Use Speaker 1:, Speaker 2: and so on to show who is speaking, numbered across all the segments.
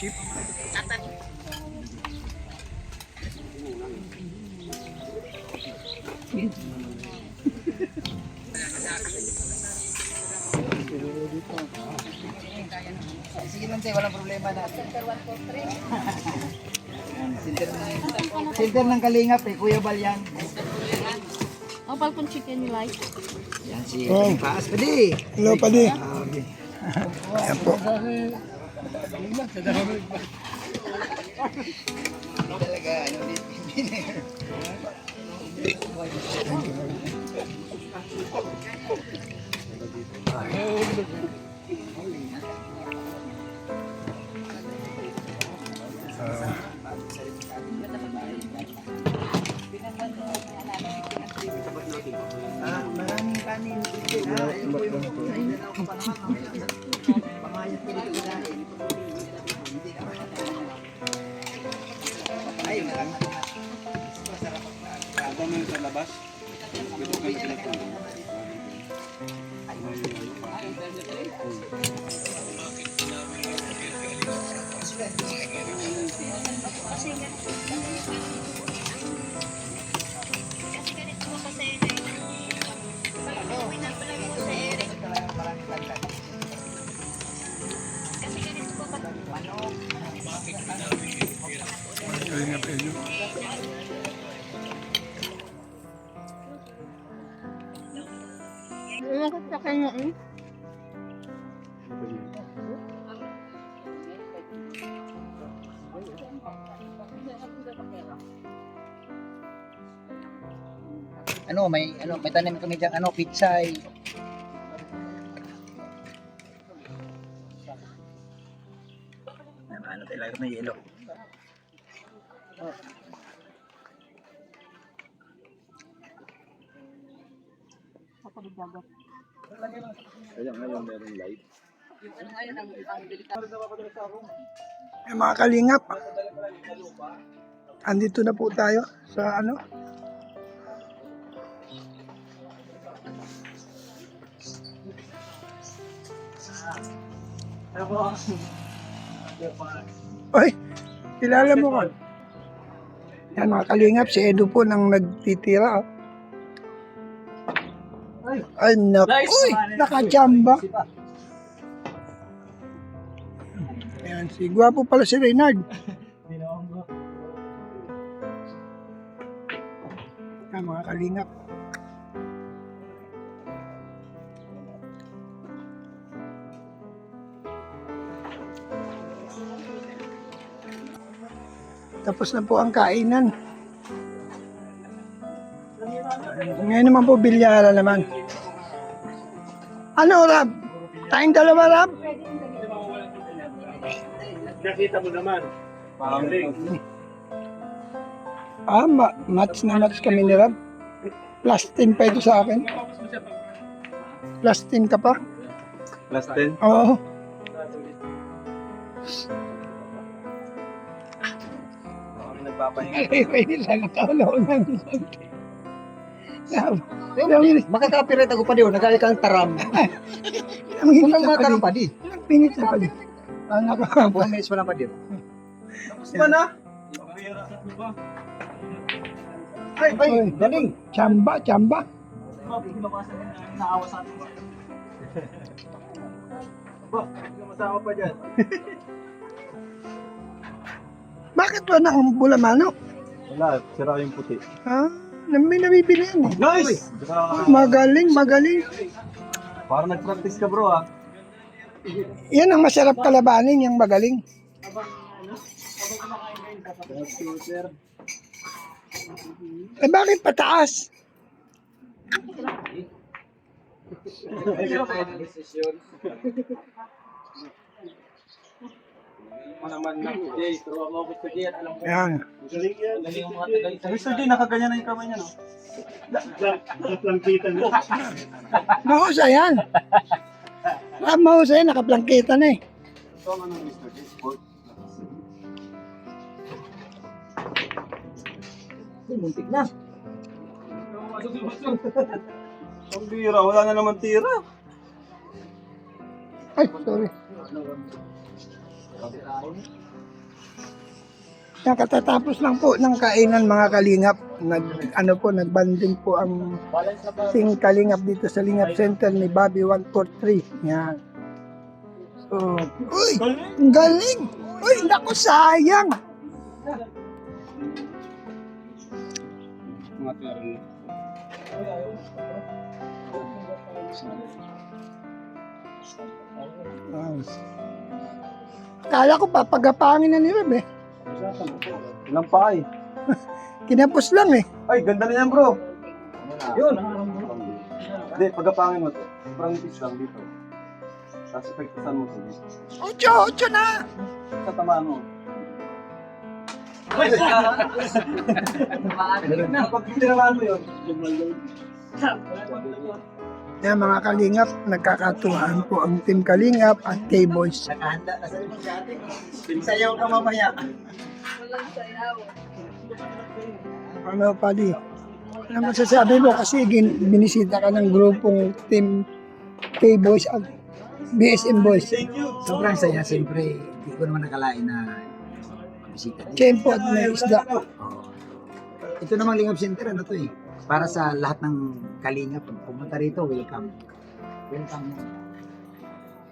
Speaker 1: ship.
Speaker 2: Sige lang tayo, walang problema natin. Center ng Kalingap eh, Kuya Balyan.
Speaker 3: Opal kung chicken you like.
Speaker 2: Yan si
Speaker 1: Oh.
Speaker 2: Paas Padi.
Speaker 1: Hello, Padi.
Speaker 2: Okay.
Speaker 1: Ayan po.
Speaker 2: Talaga, ano ulit. Maraming kanin. Ayun po yung pangayat ko dito kinain. Ayun na lang.
Speaker 4: Ito mo yung sa labas. Pwede kayo pinagpun.
Speaker 1: Kalinga pa yun.
Speaker 3: Nakot sa kanya eh.
Speaker 2: May tanim kami diyan, pitsay. Ano talaga may yelo.
Speaker 4: Kaya ngayon meron light.
Speaker 1: Mga kalingap, andito na po tayo sa ano. Ay, kilala mo ka. Yan mga kalingap, si Edu po nang nagtitira. Oh. Ay, naku, nakajamba. Ayan, si gwapo pala si Reynard. Yan mga kalingap. Tapos na po ang kainan. Ngayon naman po, bilyara naman. Ano, Rab? Tayong dalawa, Rab?
Speaker 4: Nakita mo naman.
Speaker 1: Match na match kami ni Rab. Plus 10 pa ito sa akin. Plus 10 ka pa?
Speaker 4: Plus 10.
Speaker 1: Oo.
Speaker 4: Nagpapahinga.
Speaker 1: Ay, lang taon na unang
Speaker 2: Makaka-copyright ako pa diyo, nagkaya kang taram.
Speaker 1: Ang hingit
Speaker 2: Kung
Speaker 1: na
Speaker 2: mga taram
Speaker 1: pa
Speaker 2: pa di.
Speaker 1: Ang hingit na pa di. Ang nakakapa.
Speaker 2: 4 minutes pa lang pa diyo.
Speaker 4: Ba na?
Speaker 2: Ay, galing.
Speaker 1: Chamba.
Speaker 4: Naawa sa atin. Ba, masama pa dyan.
Speaker 1: Bakit wala ang bulamano?
Speaker 4: Wala, sira yung puti.
Speaker 1: May nabibili yan.
Speaker 4: Nice!
Speaker 1: Magaling.
Speaker 4: Parang nag-practice ka bro ah.
Speaker 1: Yan ang masarap kalabanin, yung magaling. Bakit pataas? Yan.
Speaker 4: Mr. J, nakaganyan na yung kamay niya no? Naplangkitan mo.
Speaker 1: Mahusay yan. Mahusay, nakaplangkita na eh.
Speaker 4: Ito ang ano Mr. J, sport.
Speaker 2: Muntik na.
Speaker 4: Ang bira, wala na naman tira.
Speaker 1: Ay, sorry. Yan, katatapos lang po ng kainan mga kalingap. Nagbanding po ang Team Kalingap dito sa Lingap Center ni Bobby 143. Yan. So, uy, ang galing! Uy, naku, sayang! Kala ko papagapangin na ni Rob eh.
Speaker 4: Ilang pa eh.
Speaker 1: Kinapos lang eh.
Speaker 4: Ay, ganda na yan bro. Yun. Hindi, pagkapangin mo to. Sobrang nipis lang dito. Tapos epektasan mo to dito.
Speaker 1: Ocho na!
Speaker 4: Sa tamaan mo. Pag tinamaan mo yun,
Speaker 1: Yan mga kalingap, nagkakatuwaan po ang Team Kalingap at K-Boys.
Speaker 2: Nakahanda na sa mga dati. Sayaw ka mamaya.
Speaker 1: Ano pali? Ano masasabi mo kasi binisita ka ng grupong Team K-Boys at BSM Boys.
Speaker 2: Sobrang saya, siyempre. Hindi ko naman nakalain na bisita dito.
Speaker 1: Tiyempo at may isda.
Speaker 2: Oo. Ito namang Lingap Center, ano to eh. Para sa lahat ng Kalingap, pag pumunta rito, welcome. Welcome.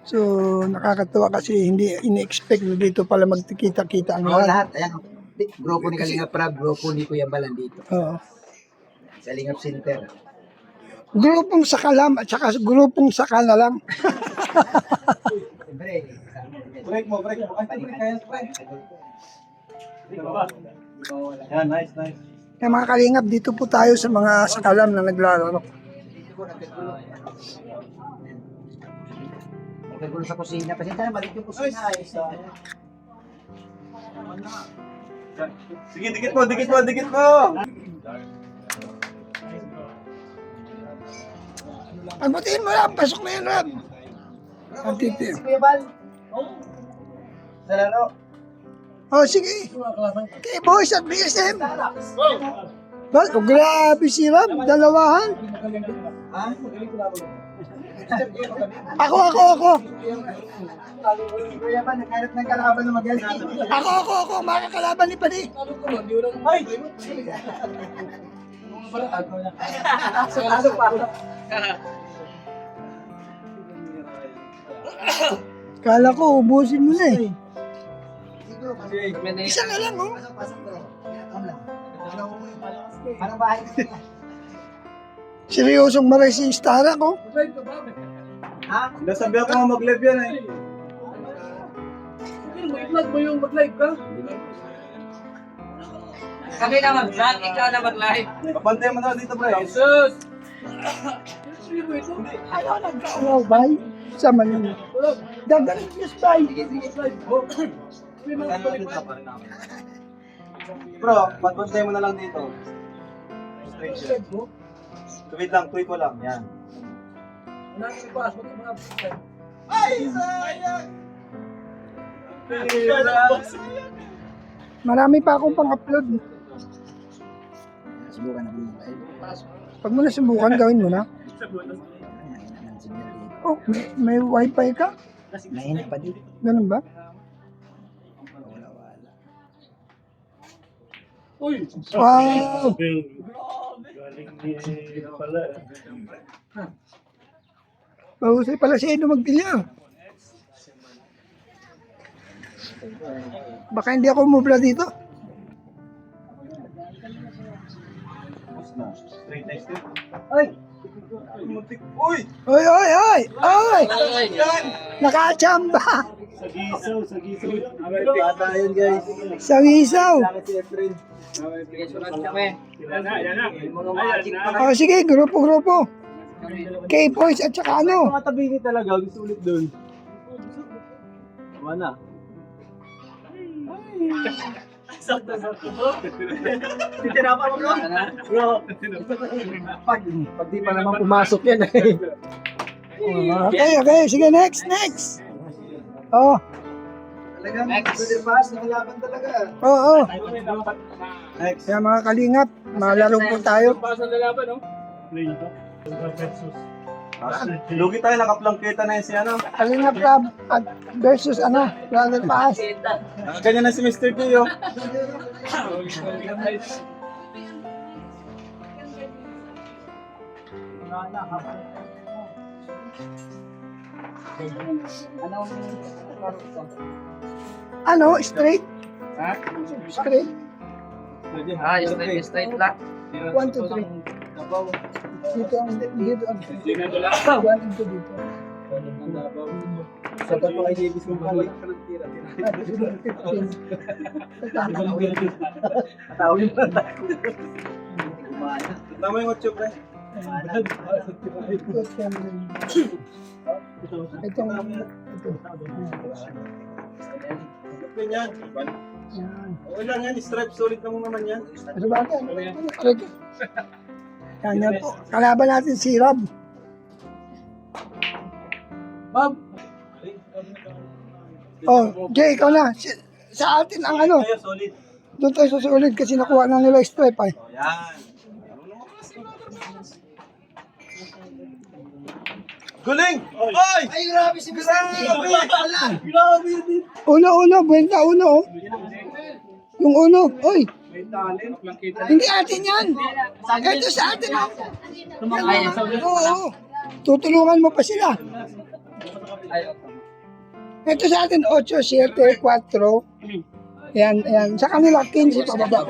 Speaker 1: So nakakatuwa kasi hindi in-expect na dito pala magkikita-kita ang
Speaker 2: Oo,
Speaker 1: lahat.
Speaker 2: lahat. Ayan, grupo ni Kalingap Prab, grupo ni Kuya Balan dito.
Speaker 1: Oo.
Speaker 2: Sa Lingap Center.
Speaker 1: Grupong sakalam at saka grupong saka na lang.
Speaker 2: Siyempre,
Speaker 4: break mo. Ay, kaya break. Yan, nice.
Speaker 1: Kaya mga kalingap, dito po tayo sa mga sakalam na naglalaro.
Speaker 2: dito ko nagkagulo. Nagkagulo sa kusina. Pasensya na, maliit yung kusina.
Speaker 4: Sige, dikit mo.
Speaker 1: Pagbatiin mo lang, pasok na yun, Rab. Ang titi.
Speaker 2: Si Kuya Bal. Sa laro.
Speaker 1: Oh, sige. K-Boys at BSM. Bal, oh, grabe si Rab, dalawahan.
Speaker 2: Ha?
Speaker 1: Ako.
Speaker 2: Kuya Bal, nagkaroon ng kalaban na magaling.
Speaker 1: Ako, makakalaban ni Pani.
Speaker 4: Ay!
Speaker 1: Kala ko, ubusin mo na eh.
Speaker 2: Siguro,
Speaker 1: Isa na lang, oh.
Speaker 2: pasok ko. Parang bahay.
Speaker 1: Seryosong maray si Stara ko.
Speaker 2: Ha?
Speaker 4: Nasabihan ko nga mag-live yan eh.
Speaker 5: Kami na mag-vlog, ikaw na mag-live.
Speaker 4: Kapantay mo na dito, pre.
Speaker 1: Ayaw nagkaaway. Sa Manila. Gagaling yes, bye.
Speaker 4: Bro, pantay mo na lang dito. Straight shot. Tweet mo lang. Yan.
Speaker 1: Marami pa akong pang-upload.
Speaker 2: Subukan na dito.
Speaker 1: Pag mo na subukan, gawin mo na. Oh, may wifi ka?
Speaker 2: Nainip pa dito.
Speaker 1: Ganun ba? Wow! Mahusay pala si Edo magbilyar. Baka hindi ako umubla dito.
Speaker 4: Straight next to. Ay! Uy!
Speaker 1: Oy!
Speaker 4: Yan!
Speaker 1: Nakachamba!
Speaker 4: Bata yun, guys.
Speaker 1: Sawisaw!
Speaker 4: Si Efren.
Speaker 1: O sige, grupo-grupo. K-Boys at saka ano?
Speaker 4: Mga tabingi talaga, gusto ulit doon. Tama na. Titinapa mo, bro? Bro.
Speaker 2: Pag di pa naman pumasok yan eh.
Speaker 1: Okay, sige, next. Oh,
Speaker 2: Talagang good pass, nakalaban talaga.
Speaker 1: oo.
Speaker 4: Next.
Speaker 1: Kaya mga kalingap, malaro po tayo.
Speaker 4: Lugi tayo, nakaplangketa na yun si ano.
Speaker 1: Kalingap Rab at versus Brother Paas.
Speaker 4: Ganyan na si Mr. T, oh.
Speaker 1: Straight?
Speaker 5: Ha?
Speaker 1: Straight?
Speaker 5: Straight lang.
Speaker 1: 1, 2, 3. Dito ang dito. 1 into dito.
Speaker 4: Sapat pa kay Davis kung kali. Tama yung 8, pre.
Speaker 1: Ito.
Speaker 4: Ganyan. Okay lang yan, stripe solid lang naman yan.
Speaker 1: Ano ba ito? Kanya po. Kalaban natin si Rob.
Speaker 5: Bob!
Speaker 1: Oh, Jay, ikaw na. Sa atin ang
Speaker 4: Kaya solid.
Speaker 1: doon tayo susulit kasi nakuha na nila stripe ay.
Speaker 4: O yan. Guling! Oy!
Speaker 2: Ay, grabe si Mr. T.
Speaker 4: Grabe yun.
Speaker 1: Uno, buwenta uno. Oh. Yung uno, oy. Hindi atin yan. Ito sa atin. Oo. Tutulungan mo pa sila. Ito sa atin, 8, 7, 4. Yan. Sa kanila, 15 pababa.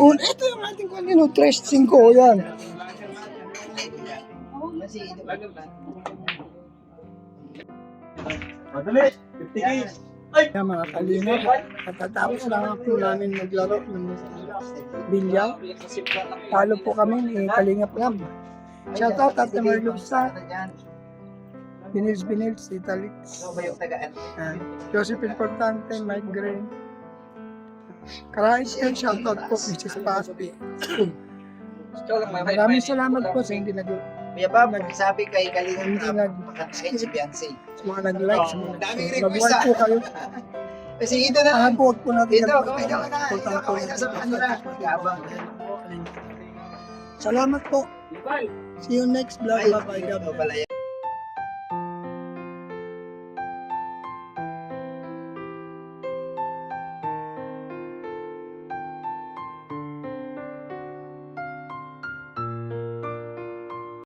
Speaker 1: Ito yung ating kanino, 3, 5. Yan.
Speaker 4: Madali. 50K.
Speaker 1: Yan mga kalingap. Katatapos lang po namin maglaro ng bilyang. Talo po kami ni Kalingap Ram. Shoutout at Tamar Lubsa. Binils, Italix. Joseph Importante, Mike Green. Karais yan, shoutout po, Mrs. Paspi. Maraming salamat po sa hindi
Speaker 2: Kuya Bob, nagsabi kay Kalingap
Speaker 1: Hindi
Speaker 2: na
Speaker 1: nag-
Speaker 2: pakatayin si Beyonce.
Speaker 1: mga nag-like, sa mga
Speaker 2: Daming
Speaker 1: nag-like
Speaker 2: request,
Speaker 1: po kayo.
Speaker 2: Kasi ito na.
Speaker 1: Ang po po natin.
Speaker 2: Ito, kaway ka na. Ito, kaway ka sa kanila. Yabang.
Speaker 1: Salamat po. See you next vlog.
Speaker 2: Ay,
Speaker 1: Bye-bye.
Speaker 2: ito pala yan.